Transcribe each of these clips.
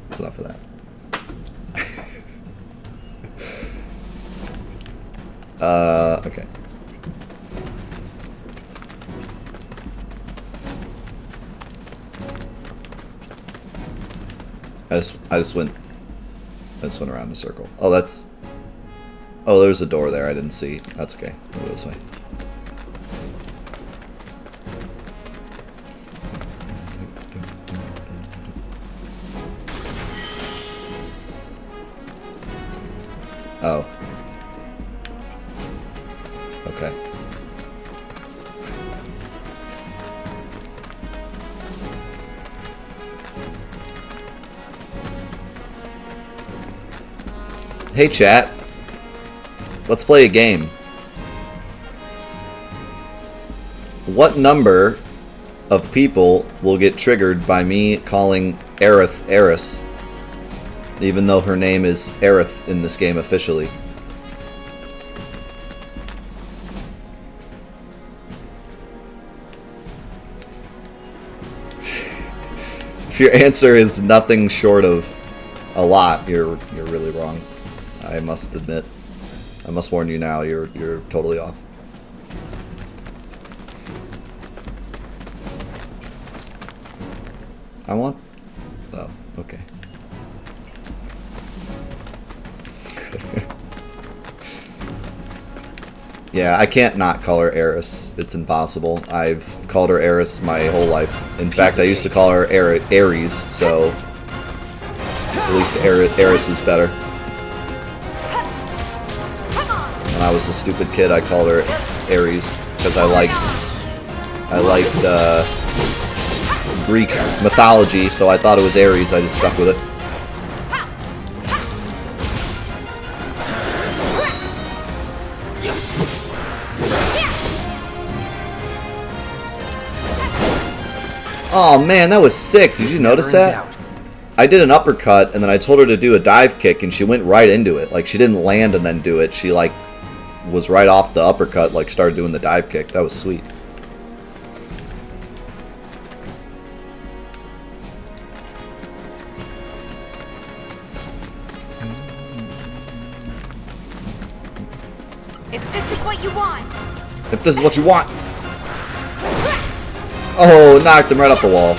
That's enough of that. Okay. I just went around in a circle. Oh, that's... Oh, there's a door there I didn't see. That's okay. We'll go this way. Oh. Okay. Hey chat, let's play a game. What number of people will get triggered by me calling Aerith Eris, even though her name is Aerith in this game officially? If your answer is nothing short of a lot, you're really wrong. I must admit. I must warn you now, you're totally off. I want... Oh, okay. Yeah, I can't not call her Eris. It's impossible. I've called her Eris my whole life. In fact, I used to call her Ares, so... At least Eris is better. When I was a stupid kid, I called her Ares because I liked Greek mythology, so I thought it was Ares. I just stuck with it. Oh man, that was sick. Did you notice that? I did an uppercut, and then I told her to do a dive kick, and she went right into it. Like, she didn't land and then do it. She, like, was right off the uppercut, like, started doing the dive kick. That was sweet. If this is what you want. If this is what you want. Oh, knocked him right up the wall.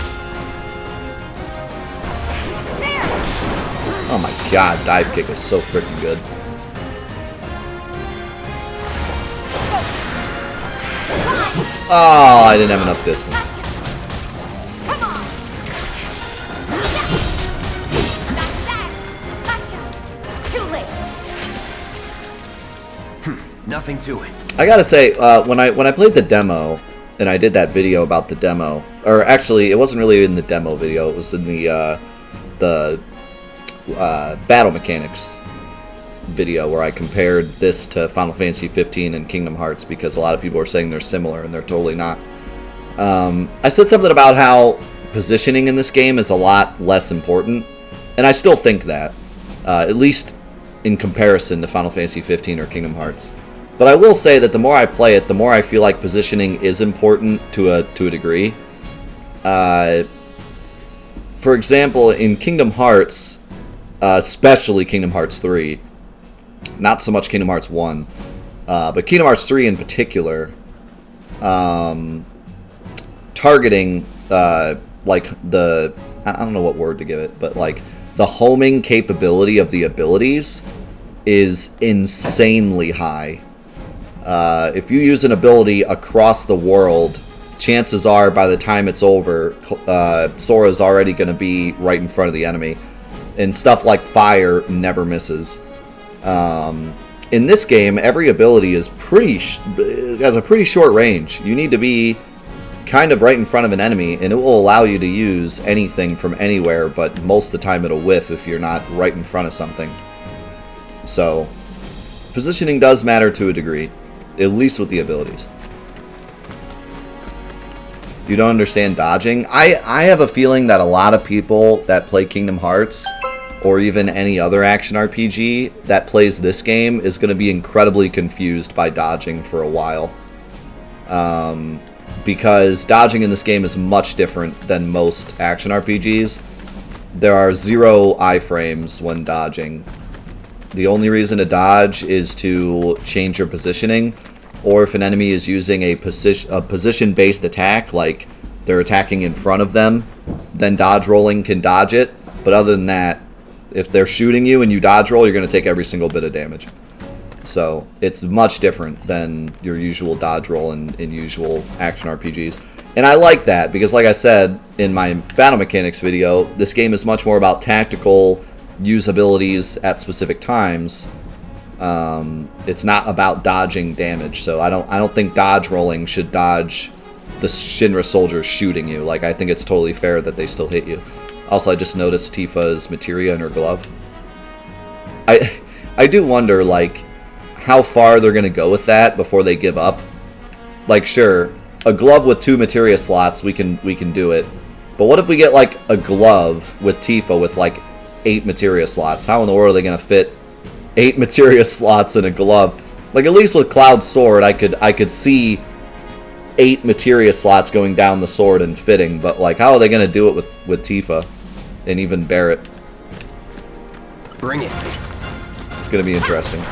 Oh my god, dive kick is so freaking good. Oh, I didn't have enough distance. Nothing to it. I gotta say, when I played the demo, and I did that video about the demo, or actually, it wasn't really in the demo video. It was in the battle mechanics video where I compared this to Final Fantasy 15 and Kingdom Hearts because a lot of people are saying they're similar and they're totally not. I said something about how positioning in this game is a lot less important, and I still think that, at least in comparison to Final Fantasy 15 or Kingdom Hearts. But I will say that the more I play it, the more I feel like positioning is important to a degree. For example, in Kingdom Hearts, especially Kingdom Hearts 3, not so much Kingdom Hearts 1, but Kingdom Hearts 3 in particular, targeting, like, I don't know what word to give it, but, like, the homing capability of the abilities is insanely high. If you use an ability across the world, chances are by the time it's over, Sora's already going to be right in front of the enemy. And stuff like fire never misses. In this game, every ability is has a pretty short range. You need to be kind of right in front of an enemy, and it will allow you to use anything from anywhere, but most of the time it'll whiff if you're not right in front of something. So, positioning does matter to a degree, at least with the abilities. You don't understand dodging? I have a feeling that a lot of people that play Kingdom Hearts, or even any other action RPG that plays this game, is going to be incredibly confused by dodging for a while. Because dodging in this game is much different than most action RPGs. there are 0 iframes when dodging. The only reason to dodge is to change your positioning, or if an enemy is using a position-based attack, like they're attacking in front of them, then dodge rolling can dodge it. But other than that, if they're shooting you and you dodge roll, you're going to take every single bit of damage. So it's much different than your usual dodge roll in usual action RPGs. And I like that because, like I said in my battle mechanics video, this game is much more about tactical usabilities at specific times. It's not about dodging damage. So I don't think dodge rolling should dodge the Shinra soldiers shooting you. Like, I think it's totally fair that they still hit you. Also, I just noticed Tifa's materia in her glove. I do wonder, like, how far they're going to go with that before they give up. Like, sure, a glove with 2 materia slots, we can do it. But what if we get, like, a glove with Tifa with, like, 8 materia slots? How in the world are they going to fit 8 materia slots in a glove? Like, at least with Cloud's sword, I could see 8 materia slots going down the sword and fitting. But, like, how are they going to do it with Tifa and even Barret? Bring it. It's going to be interesting.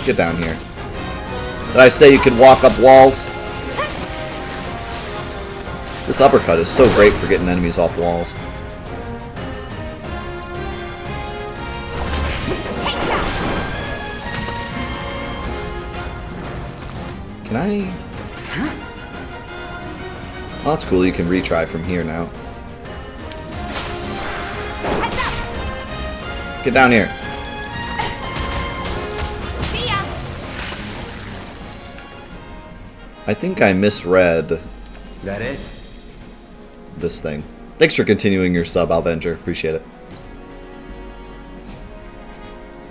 Get down here. Did I say you could walk up walls? This uppercut is so great for getting enemies off walls. Can I... Oh, that's cool. You can retry from here now. Get down here. I think I misread That it? this thing. Thanks for continuing your sub, Alvenger. Appreciate it.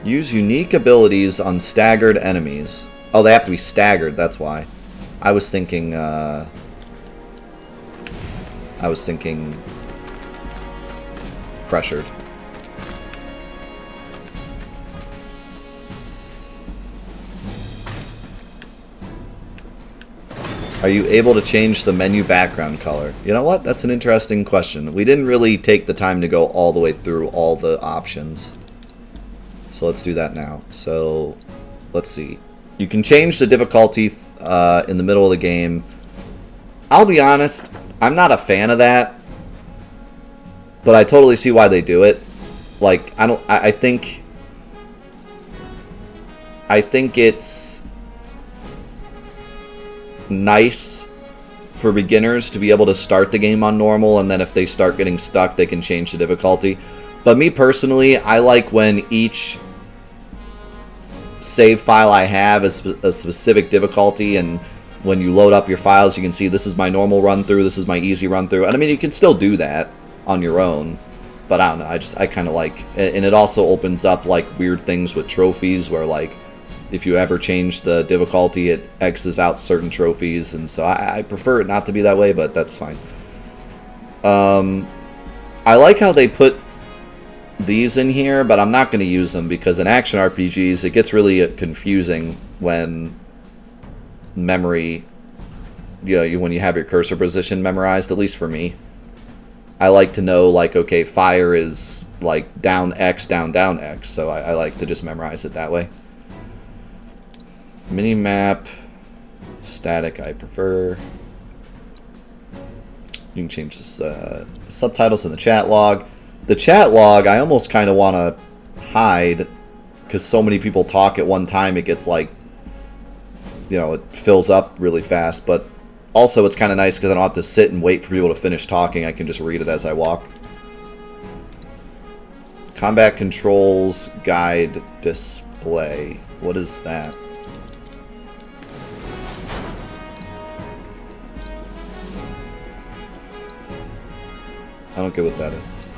Use unique abilities on staggered enemies. Oh, they have to be staggered, that's why. I was thinking pressured. Are you able to change the menu background color? You know what? That's an interesting question. We didn't really take the time to go all the way through all the options. So let's do that now. So, let's see. You can change the difficulty in the middle of the game. I'll be honest, I'm not a fan of that. But I totally see why they do it. Like, I think it's nice for beginners to be able to start the game on normal, and then if they start getting stuck, they can change the difficulty. But me personally, I like when each save file I have is a specific difficulty, and when you load up your files, you can see this is my normal run through, this is my easy run through. And I mean, you can still do that on your own, but I don't know, I kind of like, and it also opens up like weird things with trophies where, like, if you ever change the difficulty, it X's out certain trophies, and so I prefer it not to be that way, but that's fine. I like how they put these in here, but I'm not going to use them because in action RPGs, it gets really confusing when memory, when you have your cursor position memorized, at least for me. I like to know, like, okay, fire is, like, down X, down X, so I like to just memorize it that way. Minimap, static I prefer. You can change this subtitles in the chat log. The chat log I almost kind of want to hide because so many people talk at one time, it gets like, it fills up really fast. But also it's kind of nice because I don't have to sit and wait for people to finish talking. I can just read it as I walk. Combat controls guide display. What is that? I don't get what that is.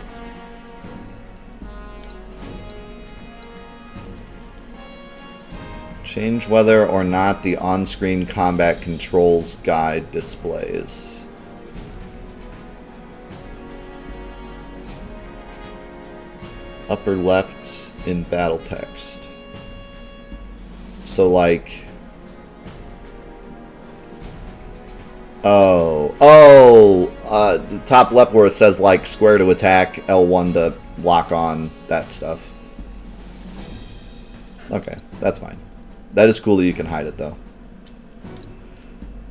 Change whether or not the on-screen combat controls guide displays. Upper left in battle text. So like... Oh, the top left where it says like square to attack, L1 to lock on, that stuff. Okay, that's fine. That is cool that you can hide it though.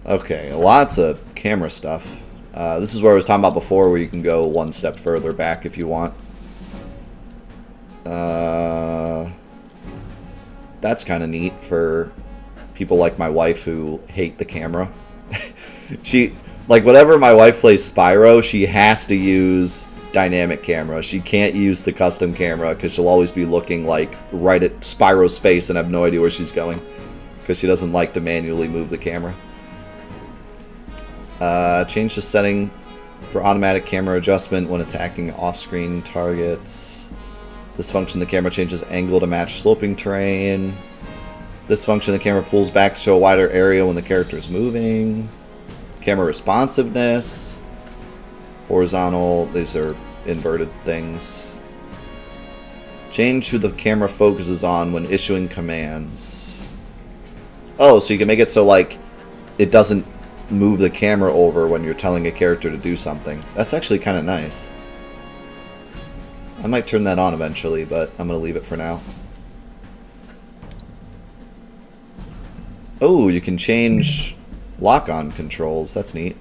Okay, lots of camera stuff. This is where I was talking about before, where you can go one step further back if you want. That's kind of neat for people like my wife who hate the camera. She, like, whenever my wife plays Spyro, she has to use dynamic camera. She can't use the custom camera because she'll always be looking like right at Spyro's face and have no idea where she's going because she doesn't like to manually move the camera. Change the setting for automatic camera adjustment when attacking off-screen targets. This function, the camera changes angle to match sloping terrain. This function, the camera pulls back to show a wider area when the character is moving. Camera responsiveness. Horizontal, these are inverted things. Change who the camera focuses on when issuing commands. Oh, so you can make it so, like, it doesn't move the camera over when you're telling a character to do something. That's actually kind of nice. I might turn that on eventually, but I'm going to leave it for now. Oh, you can change lock-on controls. That's neat.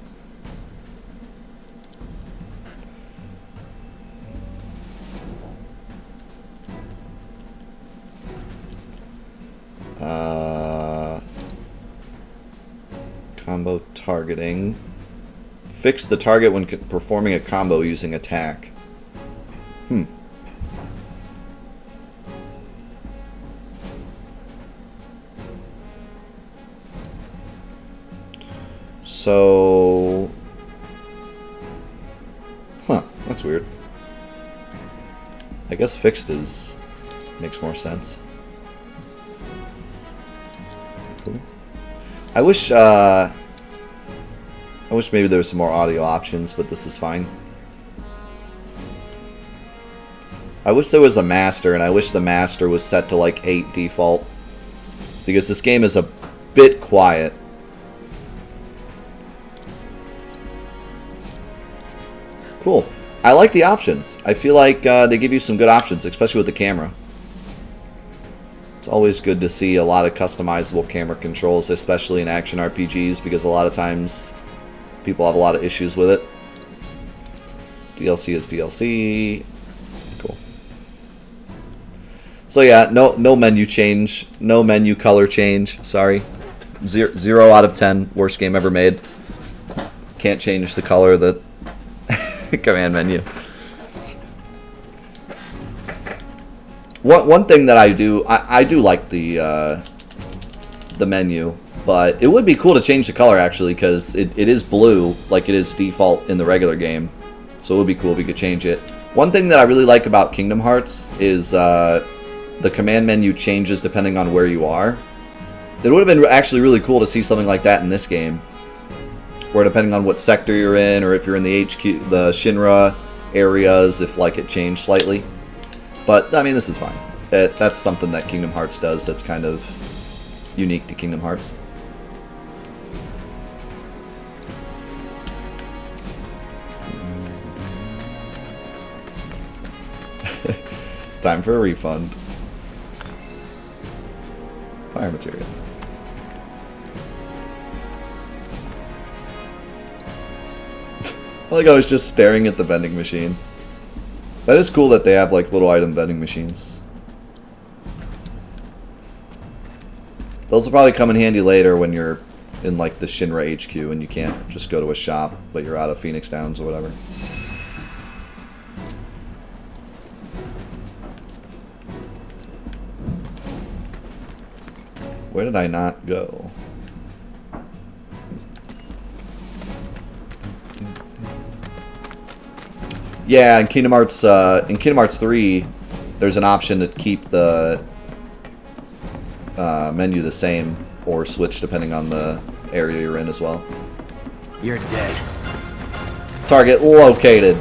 Combo targeting. Fix the target when performing a combo using attack. So... Huh, that's weird. I guess fixed is... makes more sense. Cool. I wish maybe there was some more audio options, but this is fine. I wish there was a master, and I wish the master was set to like 8 default. Because this game is a bit quiet. Cool. I like the options. I feel like they give you some good options, especially with the camera. It's always good to see a lot of customizable camera controls, especially in action RPGs, because a lot of times people have a lot of issues with it. DLC is DLC. Cool. So yeah, no menu change, no menu color change. Sorry, 0 out of 10. Worst game ever made. Can't change the color of the command menu. One thing that I do like the menu, but it would be cool to change the color actually, because it is blue like it is default in the regular game. So it would be cool if we could change it. One thing that I really like about Kingdom Hearts is the command menu changes depending on where you are. It would have been actually really cool to see something like that in this game, where depending on what sector you're in, or if you're in the HQ, the Shinra areas, if like it changed slightly. But I mean, this is fine. That's something that Kingdom Hearts does that's kind of unique to Kingdom Hearts. Time for a refund. Fire material. I was just staring at the vending machine. That is cool that they have like little item vending machines. Those will probably come in handy later when you're in like the Shinra HQ and you can't just go to a shop, but you're out of Phoenix Downs or whatever. Where did I not go? Yeah, in Kingdom Hearts 3, there's an option to keep the menu the same or switch depending on the area you're in as well. You're dead. Target located.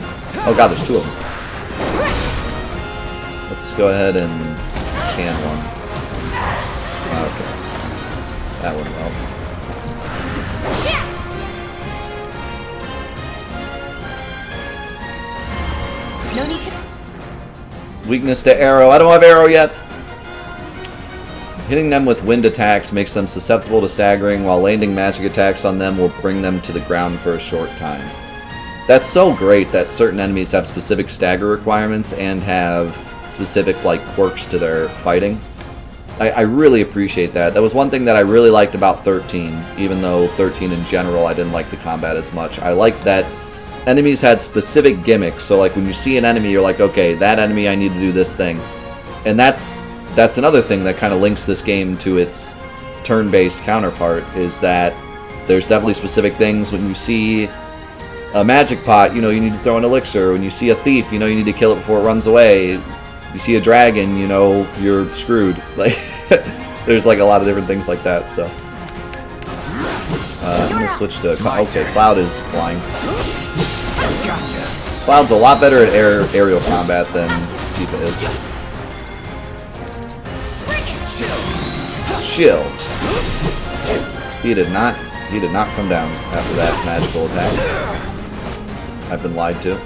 Oh god, there's 2 of them. Let's go ahead and scan one. Okay. That went well. No need to. Weakness to arrow. I don't have arrow yet. Hitting them with wind attacks makes them susceptible to staggering, while landing magic attacks on them will bring them to the ground for a short time. That's so great that certain enemies have specific stagger requirements and have specific like quirks to their fighting. I really appreciate that. That was one thing that I really liked about 13, even though 13 in general I didn't like the combat as much. I liked that enemies had specific gimmicks, so like when you see an enemy you're like, okay, that enemy I need to do this thing. And that's another thing that kind of links this game to its turn-based counterpart, is that there's definitely specific things. When you see a magic pot, you know you need to throw an elixir. When you see a thief, you know you need to kill it before it runs away. You see a dragon, you know you're screwed. Like, there's like a lot of different things like that. So I'm gonna switch to okay. Cloud is flying. Cloud's a lot better at aerial combat than Tifa is. Chill. He did not come down after that magical attack. I've been lied to.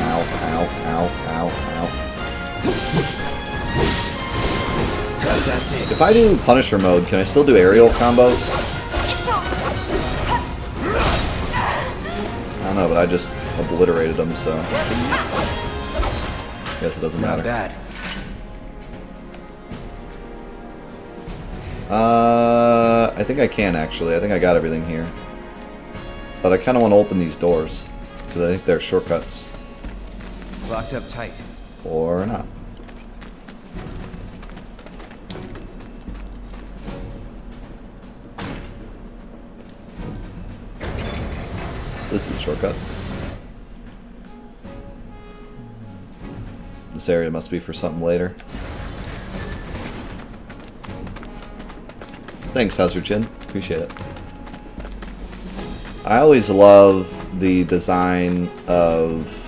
Ow, ow, ow, ow, ow. If I do Punisher mode, can I still do aerial combos? I don't know, but I just obliterated them, so I guess it doesn't matter. I think I can actually. I think I got everything here. But I kind of want to open these doors, because I think they're shortcuts. Locked up tight. Or not. This is a shortcut. This area must be for something later. Thanks, how's your chin? Appreciate it. I always love the design of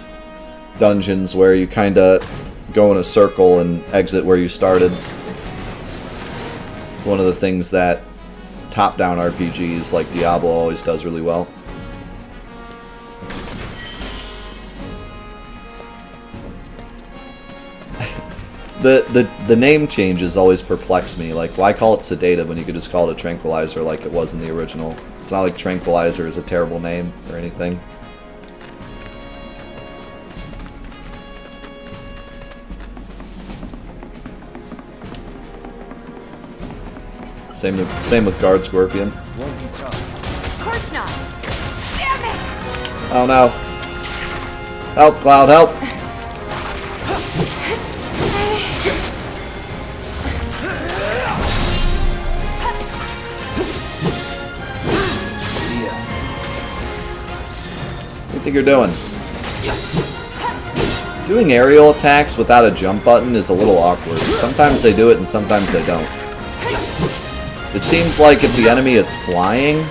dungeons where you kind of go in a circle and exit where you started. It's one of the things that top-down RPGs like Diablo always does really well. The name changes always perplex me. Like, why call it sedative when you could just call it a tranquilizer like it was in the original? It's not like tranquilizer is a terrible name or anything. Same with Guard Scorpion. Won't be tough. Of course not. Damn it! Oh no. Help, Cloud, help! What do you think you're doing? Doing aerial attacks without a jump button is a little awkward. Sometimes they do it and sometimes they don't. It seems like if the enemy is flying,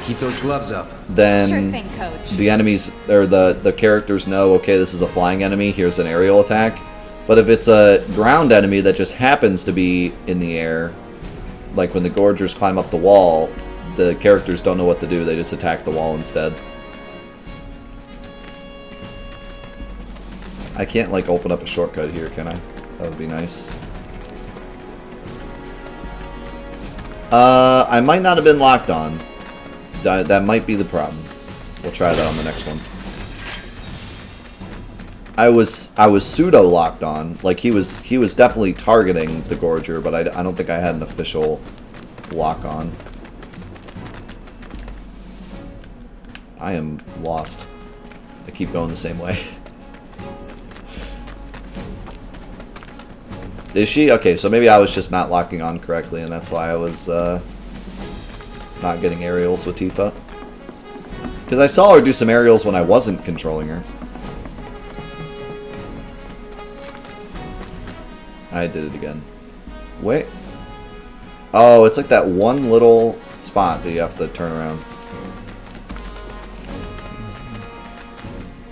keep those gloves up. Then Sure thing, Coach. the enemies or the characters know, okay, this is a flying enemy, here's an aerial attack. But if it's a ground enemy that just happens to be in the air, like when the Gorgers climb up the wall, the characters don't know what to do, they just attack the wall instead. I can't like open up a shortcut here, can I? That would be nice. I might not have been locked on. That might be the problem. We'll try that on the next one. I was pseudo locked on. Like he was definitely targeting the Gorger, but I don't think I had an official lock on. I am lost. I keep going the same way. Is she? Okay, so maybe I was just not locking on correctly, and that's why I was not getting aerials with Tifa. Because I saw her do some aerials when I wasn't controlling her. I did it again. Wait. Oh, it's like that one little spot that you have to turn around.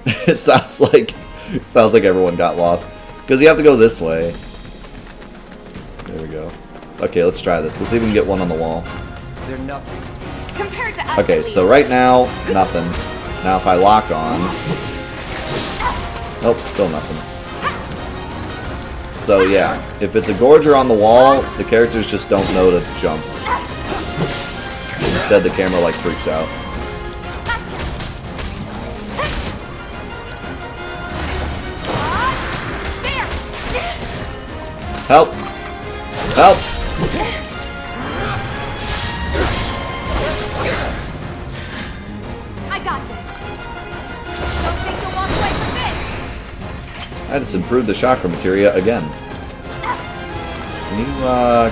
It sounds like everyone got lost. Because you have to go this way. There we go. Okay, let's try this. Let's see if we can get one on the wall. They're nothing. Compare fair to us. Okay, at so least. right now, nothing. Now if I lock on... Nope, still nothing. So yeah, if it's a gorger on the wall, the characters just don't know to jump. Instead, the camera like freaks out. Gotcha. There. Help! Help! I got this. Don't think you'll walk away from this. I just improved the chakra materia again. Can you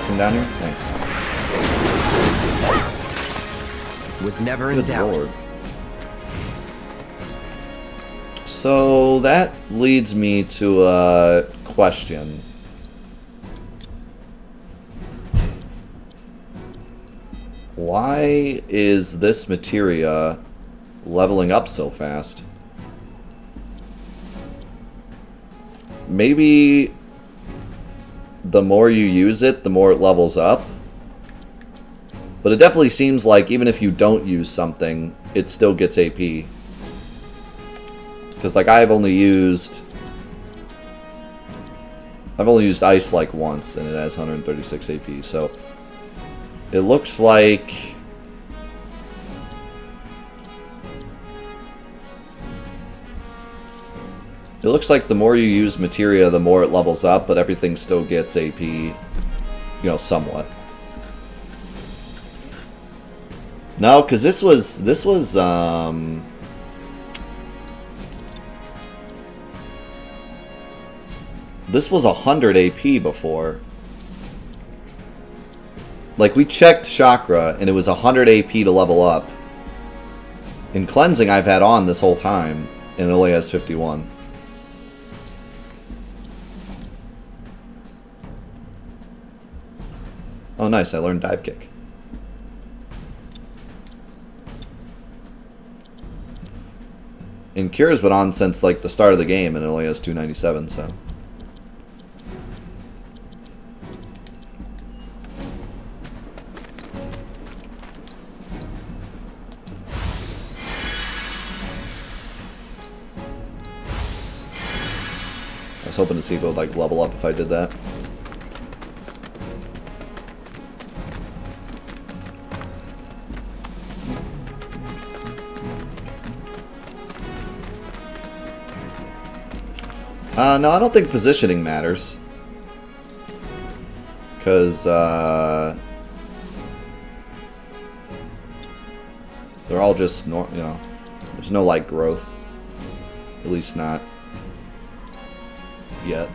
come down here? Thanks. Was never in Good doubt. lord. So that leads me to a question. Why is this materia leveling up so fast? Maybe the more you use it, the more it levels up. But it definitely seems like even if you don't use something, it still gets AP. Because like I've only used ice like once and it has 136 AP, so it looks like the more you use materia, the more it levels up, but everything still gets AP, you know, somewhat. No, because this was 100 AP before. Like, we checked chakra, and it was 100 AP to level up. In cleansing, I've had on this whole time, and it only has 51. Oh, nice, I learned dive kick. And Cure's been on since, like, the start of the game, and it only has 297, so... I was hoping to see if it would, like, level up if I did that. No, I don't think positioning matters. Because, they're all just, you know, there's no, like, growth. At least not yet.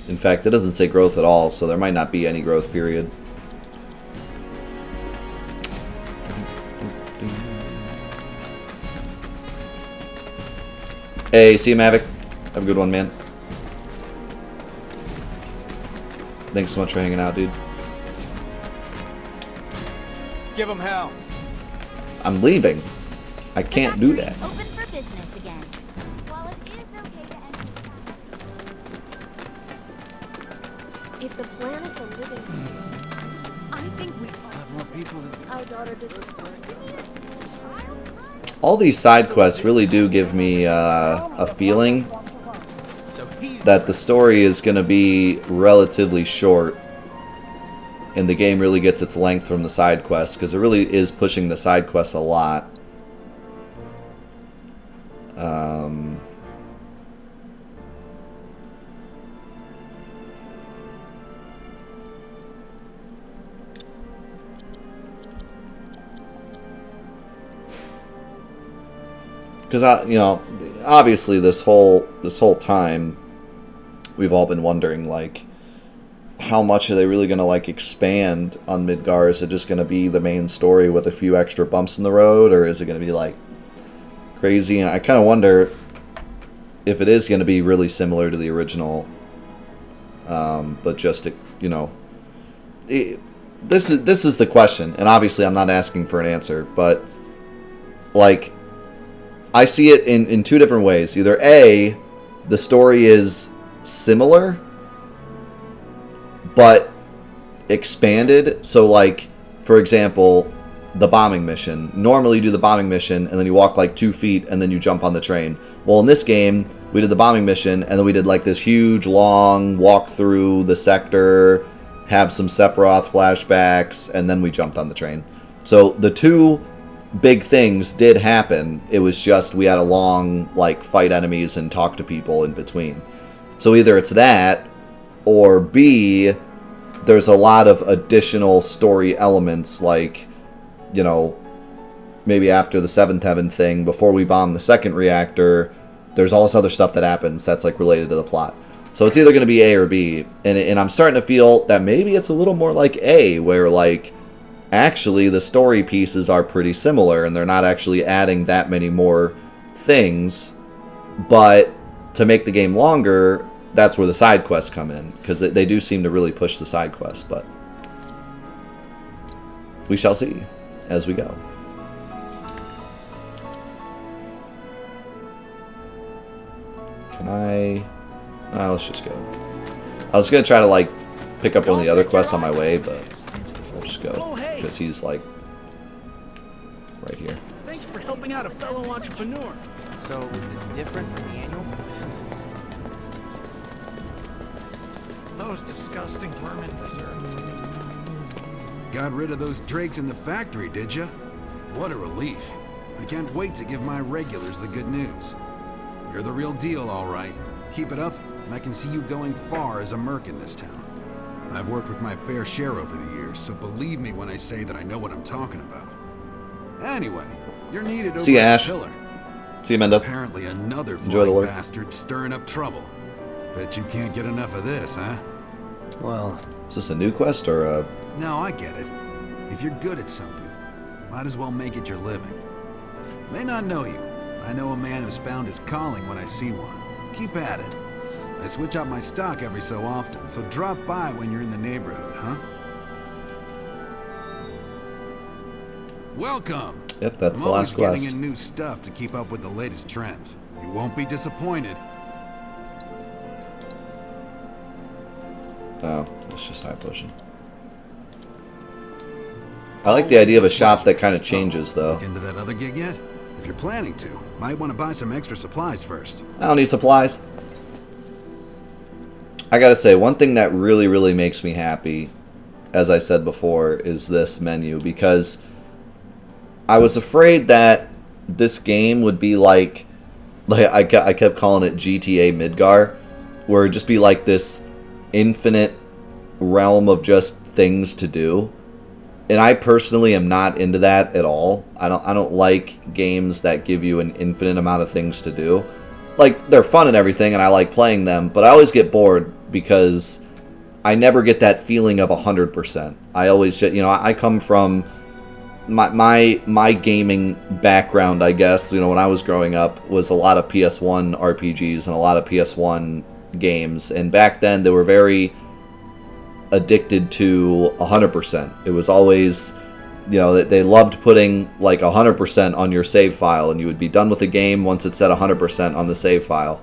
In fact, it doesn't say growth at all, so there might not be any growth period. Hey, see you, Mavic. Have a good one, man. Thanks so much for hanging out, dude. Give him hell. I'm leaving. I can't do that. Open for business again. While it is okay to end If the planet's a living I think we are. More people than Our daughter deserves that. All these side quests really do give me a feeling that the story is going to be relatively short, and the game really gets its length from the side quests, because it really is pushing the side quests a lot. Because, you know, obviously this whole time we've all been wondering, like, how much are they really going to, like, expand on Midgar? Is it just going to be the main story with a few extra bumps in the road, or is it going to be, like, crazy? And I kind of wonder if it is going to be really similar to the original, but just, you know, this is the question, and obviously I'm not asking for an answer, but, like, I see it in two different ways. Either A, the story is similar, but expanded. So, like, for example, the bombing mission. Normally you do the bombing mission and then you walk like 2 feet and then you jump on the train. Well, in this game, we did the bombing mission and then we did like this huge, long walk through the sector, have some Sephiroth flashbacks, and then we jumped on the train. So the two big things did happen. It was just we had a long, like, fight enemies and talk to people in between. So either it's that, or B, there's a lot of additional story elements, like, you know, maybe after the Seventh Heaven thing, before we bomb the second reactor, there's all this other stuff that happens that's, like, related to the plot. So it's either going to be A or B, and I'm starting to feel that maybe it's a little more like A, where, like, actually the story pieces are pretty similar, and they're not actually adding that many more things, but to make the game longer, that's where the side quests come in, because they do seem to really push the side quests, but we shall see as we go. Can I... let's just go. I was going to try to, like, pick up one of the other quests on my way, but I'll just go, because he's, like, right here. Thanks for helping out a fellow entrepreneur. So, is this different from the annual? Those disgusting vermin deserve. Got rid of those drakes in the factory, did ya? What a relief. I can't wait to give my regulars the good news. You're the real deal, all right. Keep it up, and I can see you going far as a merc in this town. I've worked with my fair share over the years, so believe me when I say that I know what I'm talking about. Anyway, you're needed over See you, at Ash. the pillar. See you, Mendo. Apparently another Enjoy the flying work. bastard stirring up trouble. Bet you can't get enough of this, huh? Well, Is this a new quest or a... No, I get it. If you're good at something, might as well make it your living. May not know you. I know a man who's found his calling when I see one. Keep at it. I switch out my stock every so often, so drop by when you're in the neighborhood, huh? Welcome! Yep, that's I'm the always last quest. getting in new stuff to keep up with the latest trends. You won't be disappointed. Oh, that's just high potion. I like the idea of a shop that kind of changes, though. Look into that other gig yet? If you're planning to, might want to buy some extra supplies first. I don't need supplies. I gotta say, one thing that really, really makes me happy, as I said before, is this menu, because I was afraid that this game would be like I kept calling it GTA Midgar, where it'd just be like this infinite realm of just things to do. And I personally am not into that at all. I don't like games that give you an infinite amount of things to do. Like, they're fun and everything, and I like playing them, but I always get bored because I never get that feeling of 100%. I always just, you know, I come from my gaming background, I guess, you know, when I was growing up, was a lot of PS1 RPGs and a lot of PS1 games, and back then they were very addicted to 100%. It was always, you know, they loved putting like 100% on your save file, and you would be done with the game once it said 100% on the save file.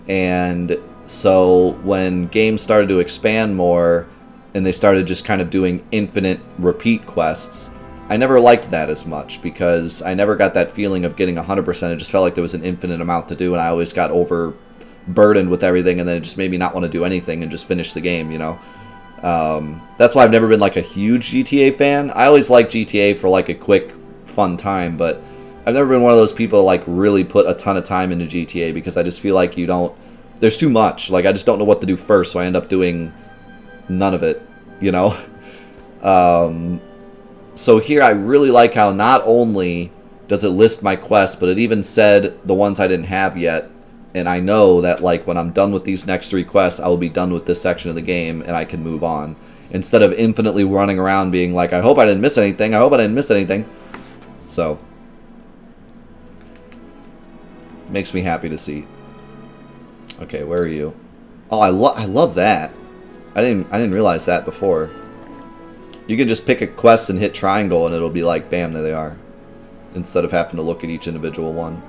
And so when games started to expand more and they started just kind of doing infinite repeat quests, I never liked that as much because I never got that feeling of getting 100%. It just felt like there was an infinite amount to do, and I always got overburdened with everything, and then it just made me not want to do anything and just finish the game, you know. That's why I've never been like a huge GTA fan. I always liked GTA for like a quick, fun time, but I've never been one of those people to like really put a ton of time into GTA because I just feel like there's too much. Like, I just don't know what to do first, so I end up doing none of it, you know. So here I really like how not only does it list my quests, but it even said the ones I didn't have yet. And I know that, like, when I'm done with these next 3 quests, I will be done with this section of the game, and I can move on. Instead of infinitely running around being like, I hope I didn't miss anything, I hope I didn't miss anything. So, makes me happy to see. Okay, where are you? Oh, I love that. I didn't realize that before. You can just pick a quest and hit triangle, and it'll be like, bam, there they are. Instead of having to look at each individual one.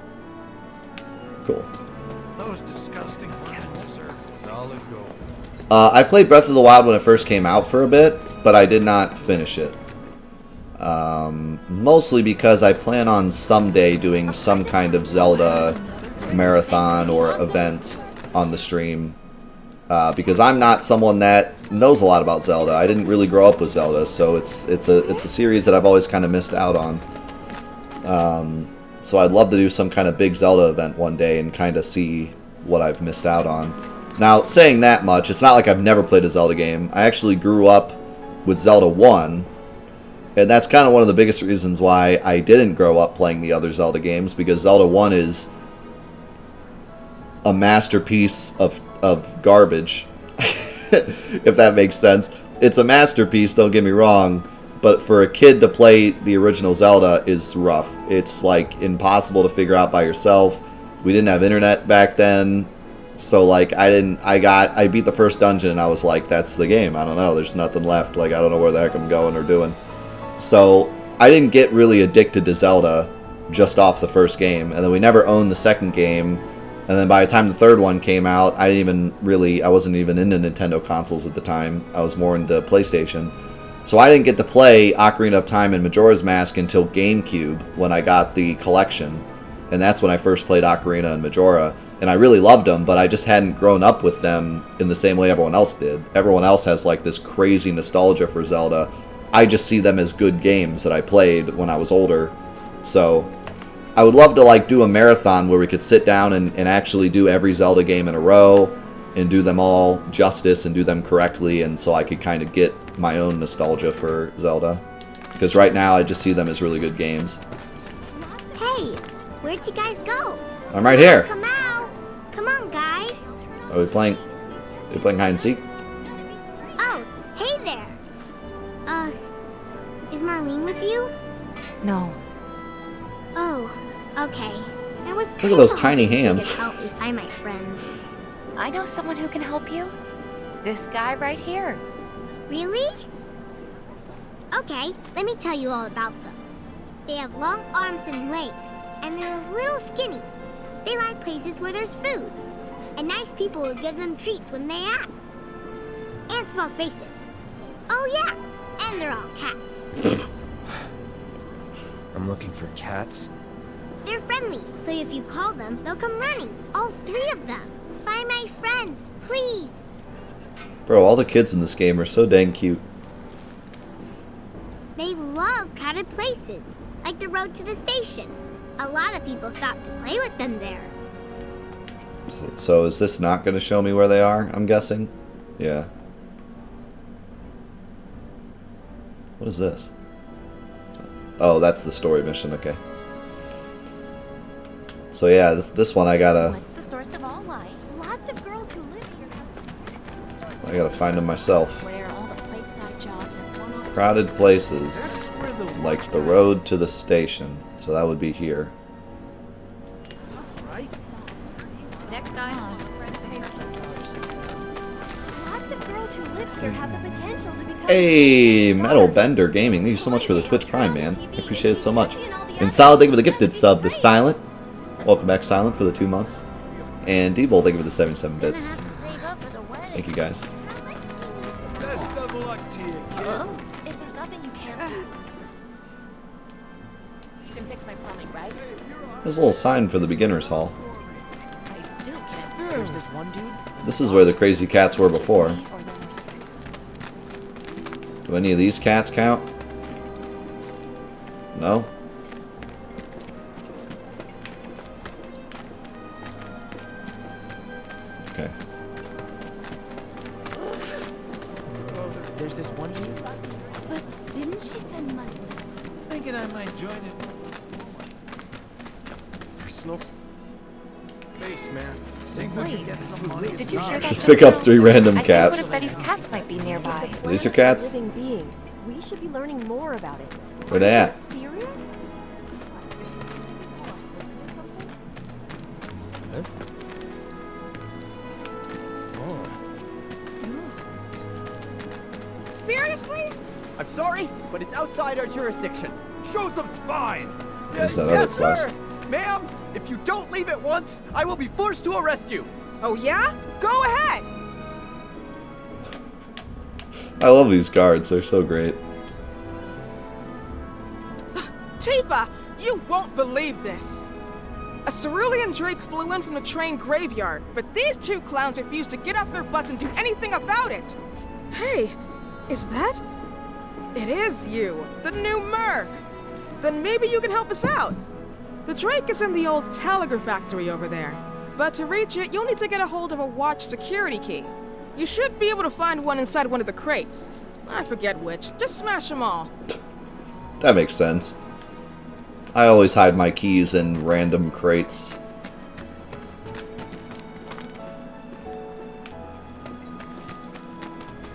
Cool. Those disgusting vermin deserve solid gold. I played Breath of the Wild when it first came out for a bit, but I did not finish it. Mostly because I plan on someday doing some kind of Zelda marathon or event on the stream. Because I'm not someone that knows a lot about Zelda. I didn't really grow up with Zelda, so it's a series that I've always kind of missed out on. So I'd love to do some kind of big Zelda event one day and kind of see what I've missed out on. Now, saying that much, it's not like I've never played a Zelda game. I actually grew up with Zelda 1, and that's kind of one of the biggest reasons why I didn't grow up playing the other Zelda games, because Zelda 1 is a masterpiece of garbage, if that makes sense. It's a masterpiece, don't get me wrong, but for a kid to play the original Zelda is rough. It's like impossible to figure out by yourself. We didn't have internet back then, so like I beat the first dungeon and I was like, that's the game. I don't know, there's nothing left. Like, I don't know where the heck I'm going or doing. So I didn't get really addicted to Zelda just off the first game, and then we never owned the second game. And then by the time the third one came out, I wasn't even into Nintendo consoles at the time. I was more into PlayStation. So I didn't get to play Ocarina of Time and Majora's Mask until GameCube, when I got the collection. And that's when I first played Ocarina and Majora. And I really loved them, but I just hadn't grown up with them in the same way everyone else did. Everyone else has like this crazy nostalgia for Zelda. I just see them as good games that I played when I was older. So I would love to like do a marathon where we could sit down and actually do every Zelda game in a row and do them all justice and do them correctly, and so I could kind of get my own nostalgia for Zelda. Because right now I just see them as really good games. Hey, where'd you guys go? I'm right here. Come out. Come on, guys. Are we playing hide and seek? Oh, hey there. Is Marlene with you? No. Oh, okay. I was Look at those kinda tiny hoping she hands. could help me find my friends. I know someone who can help you. This guy right here. Really? Okay, let me tell you all about them. They have long arms and legs, and they're a little skinny. They like places where there's food, and nice people will give them treats when they ask. And small spaces. Oh yeah, and they're all cats. I'm looking for cats. They're friendly, so if you call them, they'll come running. All 3 of them. Find my friends, please. Bro, all the kids in this game are so dang cute. They love crowded places, like the road to the station. A lot of people stop to play with them there. So is this not going to show me where they are, I'm guessing? Yeah. What is this? Oh, that's the story mission, okay. So yeah, this one I gotta... What's the source of all life? Lots of girls who live here have... I gotta find them myself. Swear all the plateside jobs are one-off. Crowded places, like the road to the station. So that would be here. Next time. Lots of girls who live here have the potential to become... Hey, Metal Bender Gaming, thank you so much for the Twitch Prime, man. I appreciate it so much. And Solid, thank you for the gifted sub to Silent. Welcome back, Silent, for the 2 months. And D-Bolt, thank you for the 77 bits. Thank you, guys. Best of luck to you, kid. If there's nothing you can't do, you can fix my plumbing, right? There's a little sign for the beginner's hall. I still can't. There's this one dude. This is where the crazy cats were before. Do any of these cats count? No? Okay. There's this one dude. But didn't she send money? Thinking I might join it. Personal space, man. Think we could get some money. Did you hear that? Just pick up 3 random I think cats. one of Betty's cats might be nearby. Are these your cats? Living being. We should be learning more about it. Where they at? Serious? Books or something? Seriously? I'm sorry, but it's outside our jurisdiction. Show some spine. There's that other quest. sir. Ma'am, if you don't leave at once, I will be forced to arrest you. Oh yeah? Go ahead! I love these guards, they're so great. Tifa, you won't believe this. A cerulean drake flew in from the train graveyard, but these two clowns refused to get off their butts and do anything about it. Hey, is that? It is you, the new Merc. Then maybe you can help us out. The drake is in the old telegraph factory over there. But to reach it, you'll need to get a hold of a watch security key. You should be able to find one inside one of the crates. I forget which. Just smash them all. That makes sense. I always hide my keys in random crates.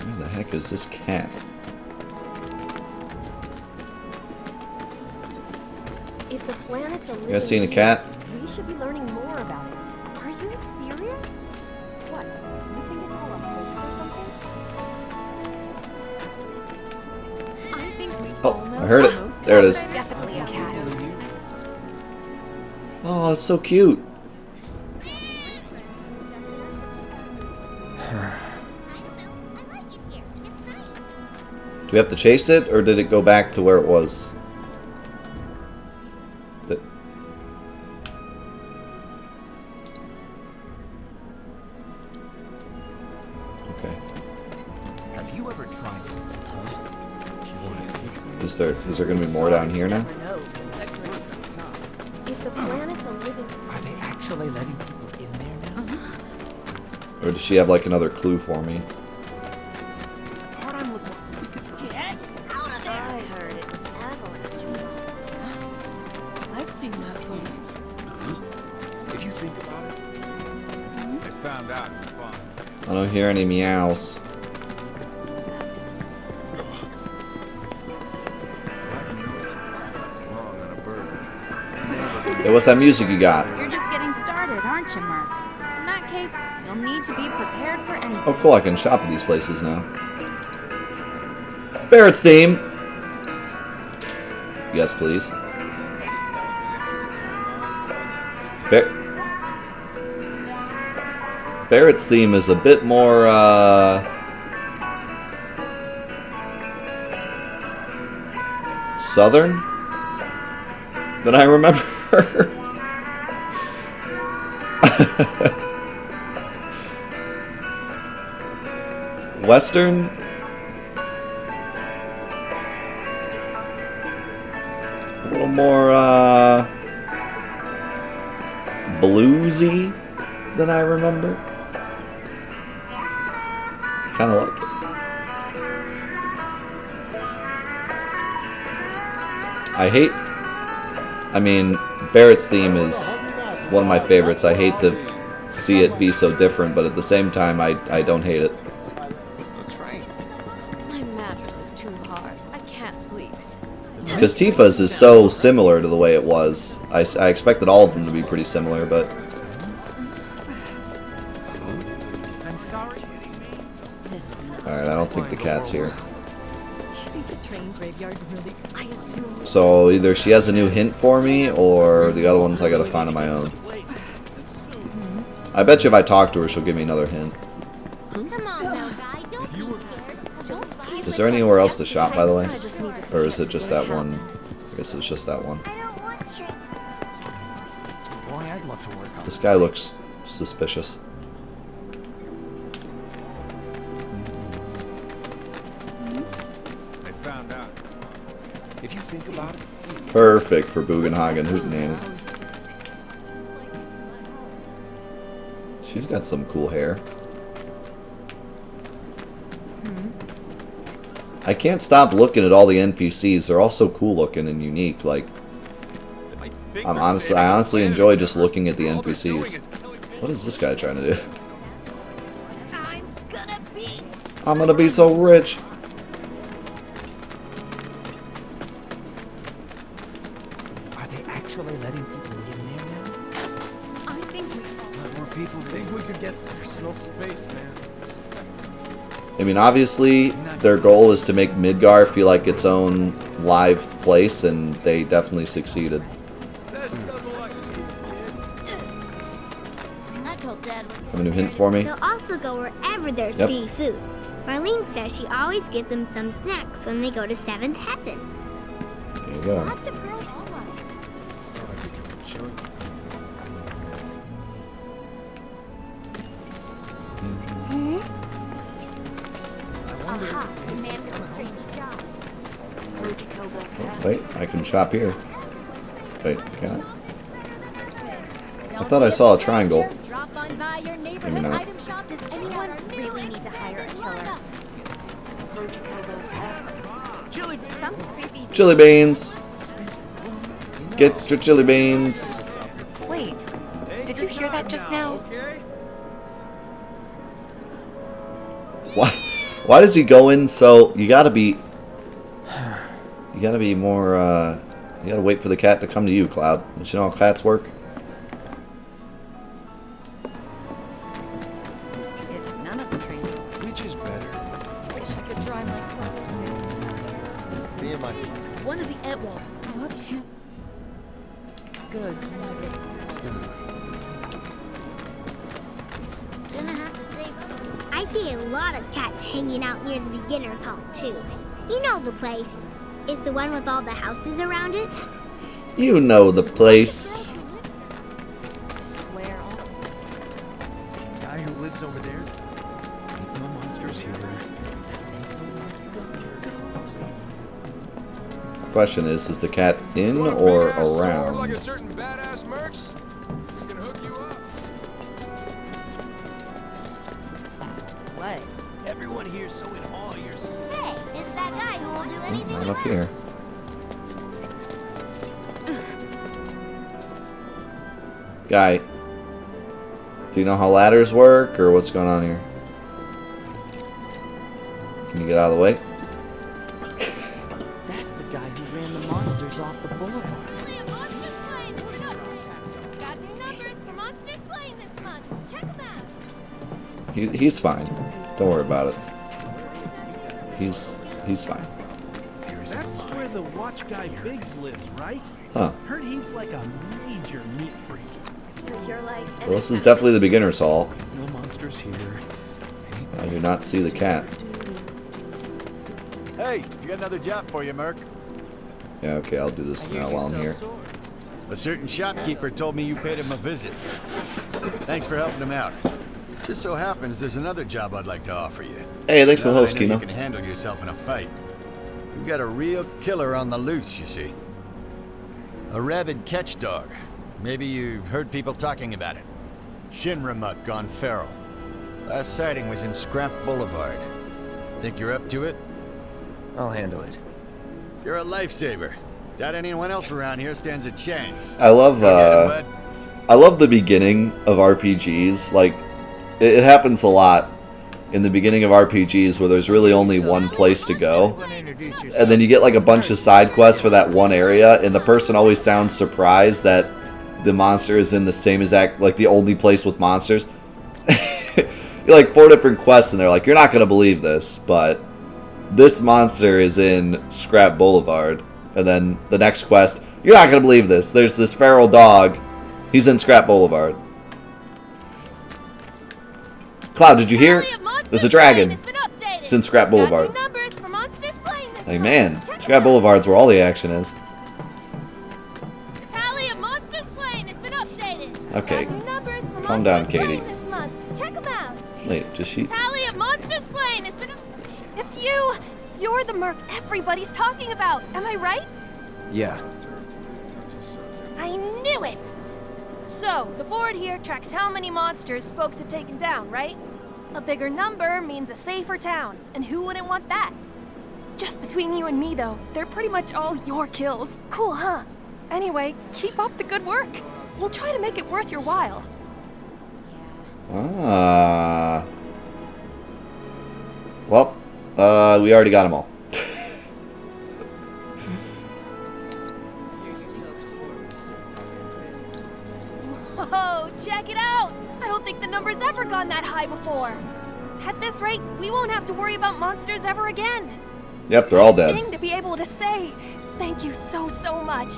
Where the heck is this cat? If the planet's a You guys seen a cat? We should be learning more about it. Are you serious? What? You think it's all a hoax or something? I think we Oh, all know I heard it. most There it cats is. are definitely a cat. Oh, it's so cute. Do we have to chase it, or did it go back to where it was? Okay. Have you ever tried to... Is there going to be more down here now? If the planet's a living... Are they actually letting people in there now? Or does she have like another clue for me? The part I'm looking for, we could get out of there. I heard it was avalanche. I've seen that post. If you think about it, I found out it's fun. I don't hear any meows. Hey, what's that music you got? You're just getting started, aren't you, Mark? In that case, you'll need to be prepared for anything. Oh, cool, I can shop at these places now. Barrett's theme! Yes, please. Barrett's theme is a bit more, southern than I remember. Western? A little more, bluesy than I remember. Kind of like it. I mean, Barrett's theme is one of my favorites. I hate to see it be so different, but at the same time, I don't hate it. My mattress is too hard. I can't sleep. Because Tifa's is so similar to the way it was. I expected all of them to be pretty similar, but... I'm sorry. Alright, I don't think the cat's here. Do you think the train graveyard really... I assume... So either she has a new hint for me, or the other ones I gotta find on my own. I bet you if I talk to her, she'll give me another hint. Come on now, guy. Don't be scared. Is there anywhere else to shop, by the way? Or is it just that one? I guess it's just that one. I don't want tricks. Boy, I'd love to work on This guy looks suspicious. I found out. If you think about it, Perfect for Bugenhagen Hootenanny. She's got some cool hair. I can't stop looking at all the NPCs. They're all so cool looking and unique. Like, I honestly enjoy just looking at the NPCs. What is this guy trying to do? I'm gonna be so rich. are they actually letting people in there now? I think we... Let more people think we could get personal space, man. I mean, obviously, their goal is to make Midgar feel like its own live place, and they definitely succeeded. I told Dad. Have a new hint for me? They'll also go wherever there's Yep. free food. Marlene says she always gives them some snacks when they go to 7th Heaven. There you go. Lots of girls Sure. Aha, the man with a strange job. Heard you kill those pests. Wait, I can shop here. Wait, can I? I thought I saw a triangle. Drop on by your Maybe neighborhood not. item shop. Does anyone really need to hire a killer? Heard you kill those pests. Some creepy. Chili beans. Get your chili beans. Wait, did you hear that just now? Why? Why does he go in so? You gotta be more. You gotta wait for the cat to come to you, Cloud. Don't you know how cats work? If none of the trains. Which is better? Wish I could dry my clothes. Me and my... One of the Etwall. What can't... Goods when I get sick. Gonna have to say, I see a lot of cats hanging out near the beginner's hall too. You know the place. It's the one with all the houses around it. You know the place. I swear all Guy who lives over there. Ain't no monsters here. Question is the cat in or around? Like a certain badass mercs? We can hook you up. What? Everyone here's so in awe of yourself. Hey, it's that guy who won't do anything. Right up here. Guy, do you know how ladders work, or what's going on here? Can you get out of the way? That's the guy who ran the monsters off the boulevard. Got new numbers for Monster Slaying this month. Check them out. He's fine. Don't worry about it. He's fine. That's where the watch guy Biggs lives, right? Huh. Heard he's like a major meat freak. So you're like... Well, this is definitely the beginner's hall. No monsters here. I do not see the cat. Hey, you got another job for you, Merc. Yeah, okay, I'll do this now while I'm here. A certain shopkeeper told me you paid him a visit. Thanks for helping him out. Just so happens there's another job I'd like to offer you. Hey, thanks for the Now host, that I know Kino. you can handle yourself in a fight. You've got a real killer on the loose, you see. A rabid catch dog. Maybe you've heard people talking about it. Shinramuk gone feral. Last sighting was in Scrap Boulevard. Think you're up to it? I'll handle it. You're a lifesaver. Doubt anyone else around here stands a chance. I love Go get him, bud. I love the beginning of RPGs. Like, it happens a lot in the beginning of RPGs where there's really only one place to go. And then you get like a bunch of side quests for that one area, and the person always sounds surprised that the monster is in the same exact, like the only place with monsters. You're like 4 different quests, and they're like, you're not going to believe this, but this monster is in Scrap Boulevard. And then the next quest, you're not going to believe this. There's this feral dog. He's in Scrap Boulevard. Cloud, did you hear? There's a dragon. It's in Scrap Boulevard. Like, man, Scrap Boulevard's where all the action is. Tally of monster slain has been updated. Okay. Got new numbers for Calm Monster down, Slain Katie. this month. Check them out. Wait, just she? Tally of monster slain has been. It's you! You're the merc everybody's talking about, am I right? Yeah. I knew it! So, the board here tracks how many monsters folks have taken down, right? A bigger number means a safer town, and who wouldn't want that? Just between you and me, though, they're pretty much all your kills. Cool, huh? Anyway, keep up the good work. We'll try to make it worth your while. Ah. Well, we already got them all. Whoa, check it out! I don't think the number's ever gone that high before. At this rate, we won't have to worry about monsters ever again. Yep, they're all dead. Thing to be able to say, thank you so much.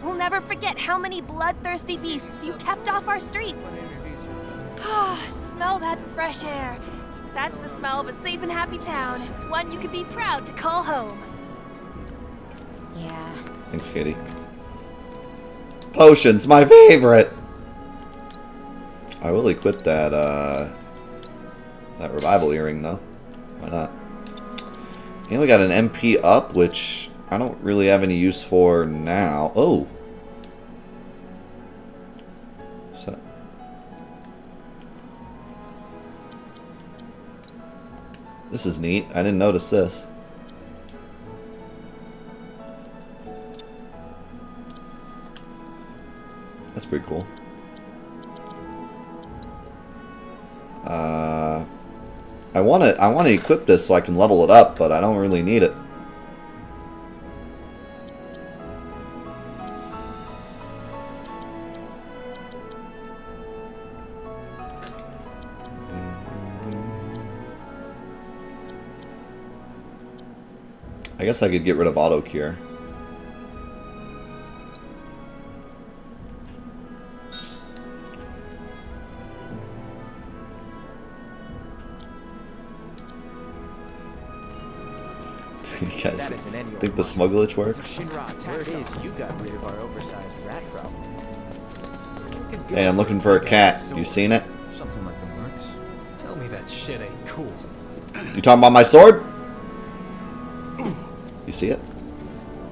We'll never forget how many bloodthirsty beasts you kept off our streets. Ah, smell that fresh air. That's the smell of a safe and happy town. One you could be proud to call home. Yeah. Thanks, Katie. Potions, my favorite! I will equip that, that revival earring, though. Why not? And we got an MP up, which I don't really have any use for now. Oh! What's that? This is neat. I didn't notice this. That's pretty cool. I want to equip this so I can level it up, but I don't really need it. I guess I could get rid of auto cure. You guys think the smugglage works? Where it is, you got rid of our oversized rat problem. Hey, I'm looking for a cat. You seen it? Something like the mercs. Tell me that shit ain't cool. You talking about my sword? You see it?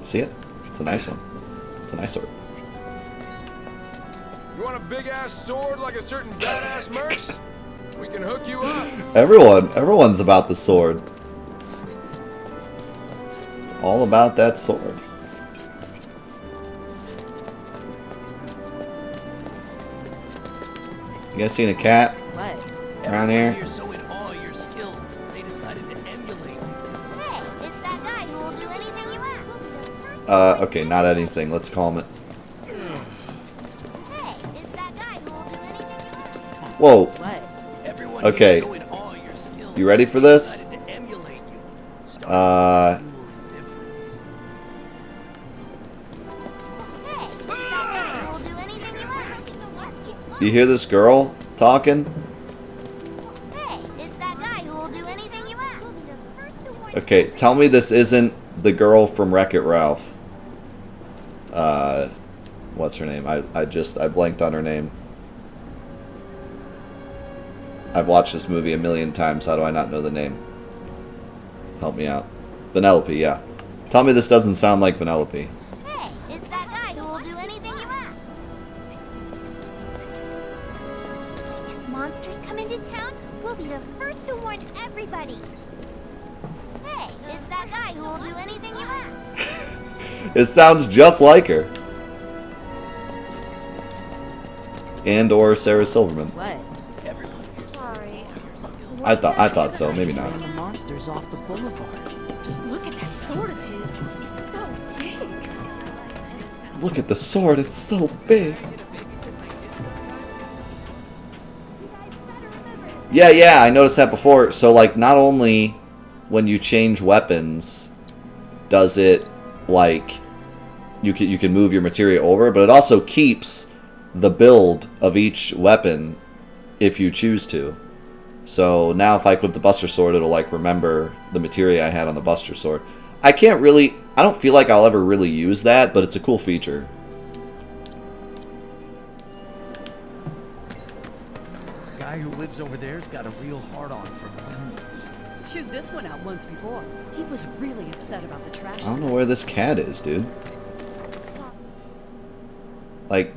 You see it? It's a nice one. It's a nice sword. You want a big ass sword like a certain badass mercs? We can hook you up. Everyone's about the sword. It's all about that sword. You guys seen a cat around here? You're so in awe of your skills, they decided to emulate you. Hey, it's that guy who will do anything you ask. Okay, not anything. Let's calm it. Hey, it's that guy who will do anything you ask. Whoa. Everyone Okay. so in awe of your skills, You ready for this? decided to emulate you. You hear this girl talking? Hey, it's that guy who will do anything you ask. Okay, tell me this isn't the girl from Wreck-It Ralph. What's her name? I blanked on her name. I've watched this movie a million times. How do I not know the name? Help me out. Vanellope, yeah. Tell me this doesn't sound like Vanellope. Hey, it's that guy who will do anything you ask. If monsters come into town, we'll be the first to warn everybody. Hey, it's that guy who will do anything you ask. It sounds just like her. And or Sarah Silverman. What? Sorry. I thought so, maybe not. The monsters off the boulevard. Just look at that sword of his. It's so big. Look at the sword, it's so big. Yeah, I noticed that before. So, like, not only when you change weapons does it, like, you can move your materia over, but it also keeps the build of each weapon if you choose to. So now if I equip the Buster Sword, it'll, like, remember the materia I had on the Buster Sword. I don't feel like I'll ever really use that, but it's a cool feature. The guy who lives over there's got a real hard-on for onions. Chewed this one out once before. He was really upset about the trash. I don't know where this cat is, dude. Like...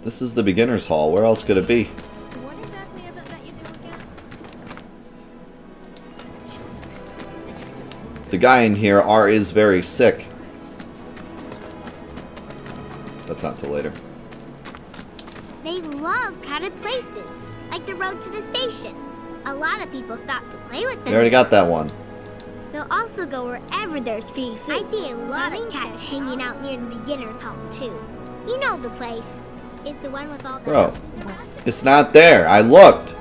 This is the beginner's hall. Where else could it be? What exactly is it that you do again? The guy in here is very sick. That's not till later. They love crowded places, like the road to the station. A lot of people stop to play with them. We already got that one. They'll also go wherever there's free food. I see a lot of cats hanging out near the beginner's hall, too. You know the place. It's the one with all the Bro, houses around it. it's not there. I looked.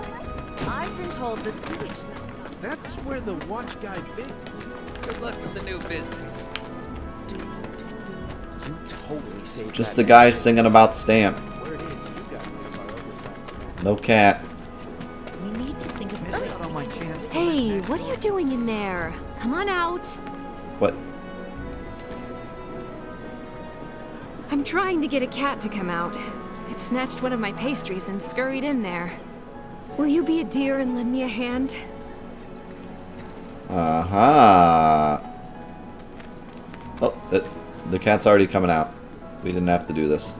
I've been told the sewage smells. That's where the watch guy Biggs lives. Good luck with the new business. You totally saved Just that the guy man. singing about Stamp. Where it is, you got rid of our oversight. No cat. We need to think of Miss out on my chance. Hey, what are you doing in there? Come on out. What? I'm trying to get a cat to come out. It snatched one of my pastries and scurried in there. Will you be a dear and lend me a hand? Uh-huh. Oh, the cat's already coming out. We didn't have to do this.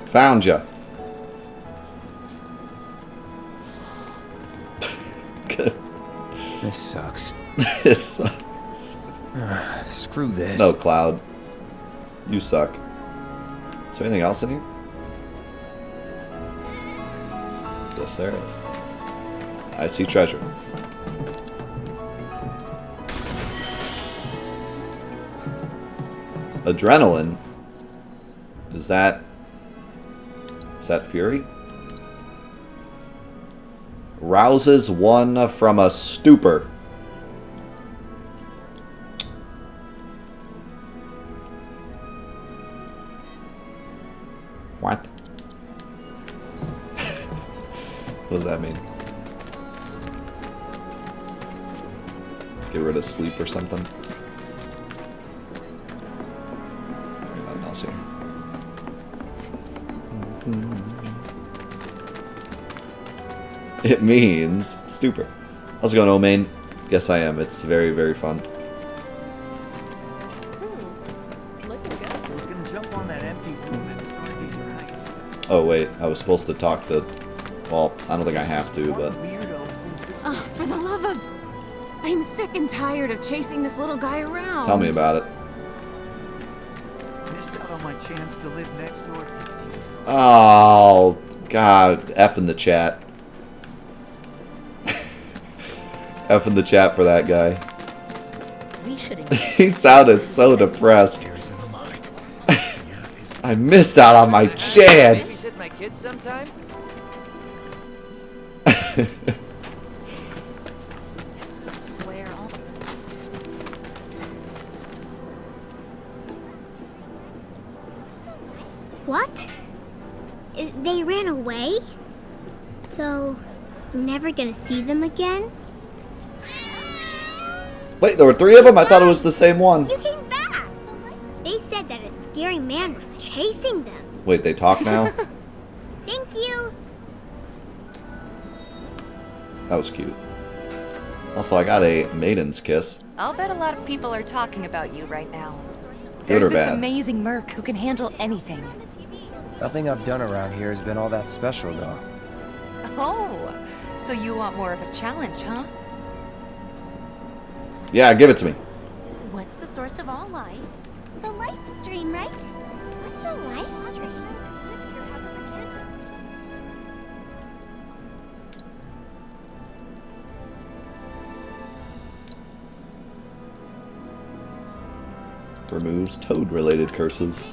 Found ya. This sucks. This sucks. Screw this. No, Cloud. You suck. Is there anything else in here? Yes, there is. I see treasure. Adrenaline? Is that Fury? Rouses one from a stupor. What? What does that mean? Get rid of sleep or something? Nothing else here. It means stupor. How's it going, Omain? Yes, I am. It's very, very fun. Who's gonna jump on that empty room and start getting right? Oh, wait. I was supposed to talk to... Well, I don't think I have to, but... Oh, for the love of... I'm sick and tired of chasing this little guy around. Tell me about it. Missed out on my chance to live next door to Tifa. Oh, God. F in the chat. F in the chat for that guy. We should He sounded so depressed. I missed out on my chance. Babysit my kids sometime? I swear I'll... What? They ran away? So, I'm never gonna see them again? Wait, there were 3 of them? I thought it was the same one. You came back! They said that a scary man was chasing them. Wait, they talk now? Thank you! That was cute. Also, I got a maiden's kiss. I'll bet a lot of people are talking about you right now. Good or There's this bad? amazing merc who can handle anything. Nothing I've done around here has been all that special, though. Oh, so you want more of a challenge, huh? Yeah, give it to me. What's the source of all life? The life stream, right? What's a life stream? Removes toad-related curses.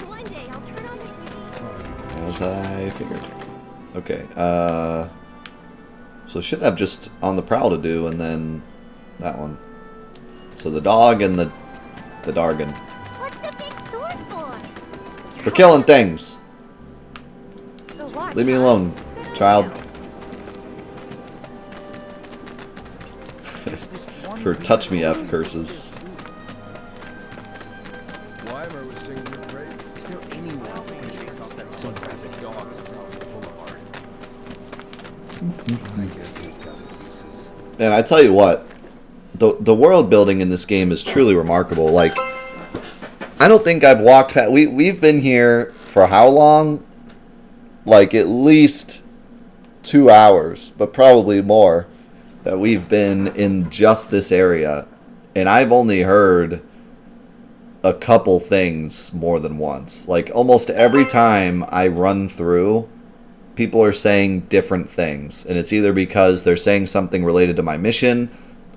One day I'll turn on the TV. As I figured. Okay, so should have just on the prowl to do, and then that one. So the dog and the Dargan. What's the big sword for? For killing things. So watch, Leave me huh? alone, child. For touch me F curses. Weimer was singing your praise. Is there anyone who can chase off that some rabid dog is probably the boulevard? I guess he's got his uses. And I tell you what, the world building in this game is truly remarkable. Like, I don't think I've walked past... We've been here for how long? Like, at least 2 hours, but probably more, that we've been in just this area. And I've only heard a couple things more than once. Like, almost every time I run through, people are saying different things. And it's either because they're saying something related to my mission,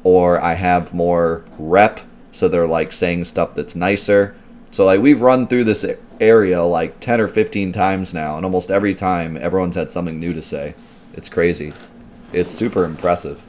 or I have more rep, so they're like saying stuff that's nicer. So like we've run through this area like 10 or 15 times now, and almost every time everyone's had something new to say. It's crazy. It's super impressive.